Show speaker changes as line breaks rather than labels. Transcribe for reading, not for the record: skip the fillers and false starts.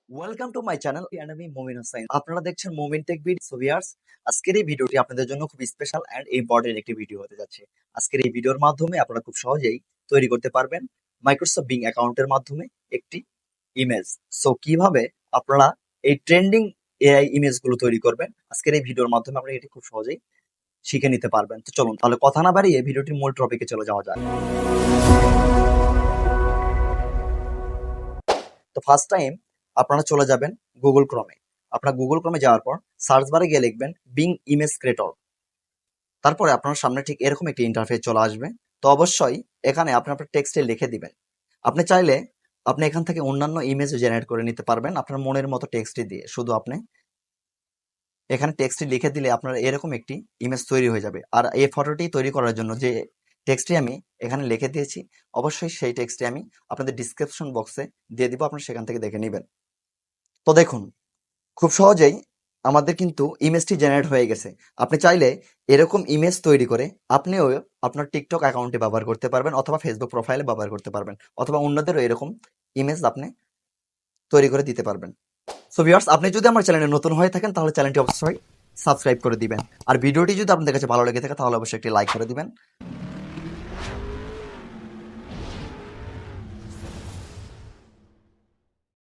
Welcome to my channel and আমি মুমিন হোসেন। আপনারা দেখছেন মুমিন টেক ভিডিও। সো ভিউয়ার্স, আজকের এই ভিডিওটি আপনাদের জন্য খুব স্পেশাল এন্ড ইম্পর্টেন্ট একটি ভিডিও হতে যাচ্ছে। আজকের এই ভিডিওর মাধ্যমে আপনারা খুব সহজেই তৈরি করতে পারবেন মাইক্রোসফট বিং অ্যাকাউন্টের মাধ্যমে একটি ইমেজ। সো কিভাবে আপনারা এই ট্রেন্ডিং এআই ইমেজ গুলো তৈরি করবেন, আজকের এই ভিডিওর মাধ্যমে আপনারা এটি খুব সহজেই শিখে নিতে পারবেন। তো চলুন তাহলে কথা না বাড়িয়ে ভিডিওটির মূল টপিকে চলে যাওয়া যাক। তো ফার্স্ট টাইম আপনারা চলে যাবেন গুগল ক্রমে। আপনার গুগল ক্রমে যাওয়ার পর সার্চ বারে গিয়ে লিখবেন বিং ইমেজ ক্রিয়েটর। তারপরে আপনার সামনে ঠিক এরকম একটি ইন্টারফেস চলে আসবে। তো অবশ্যই এখানে আপনি আপনার টেক্সটে লিখে দিবেন। আপনি চাইলে আপনি এখান থেকে অন্যান্য ইমেজ জেনারেট করে নিতে পারবেন আপনার মনের মতো টেক্সটটি দিয়ে। শুধু আপনি এখানে টেক্সটটি লিখে দিলে আপনার এরকম একটি ইমেজ তৈরি হয়ে যাবে। আর এই ফটোটি তৈরি করার জন্য যে টেক্সটটি আমি এখানে লিখে দিয়েছি, অবশ্যই সেই টেক্সটটি আমি আপনাদের ডিসক্রিপশন বক্সে দিয়ে দিব, আপনারা সেখান থেকে দেখে নেবেন। তো দেখুন, খুব সহজেই আমাদের কিন্তু ইমেজটি জেনারেট হয়ে গেছে। আপনি চাইলে এরকম ইমেজ তৈরি করে আপনিও আপনার টিকটক অ্যাকাউন্টে ব্যবহার করতে পারবেন, অথবা ফেসবুক প্রোফাইলে ব্যবহার করতে পারবেন, অথবা অন্যদেরও এরকম ইমেজ আপনি তৈরি করে দিতে পারবেন। সো ভিউয়ার্স, আপনি যদি আমার চ্যানেলে নতুন হয়ে থাকেন তাহলে চ্যানেলটি অবশ্যই সাবস্ক্রাইব করে দিবেন। আর ভিডিওটি যদি আপনাদের কাছে ভালো লেগে থাকে তাহলে অবশ্যই একটি লাইক করে দিবেন।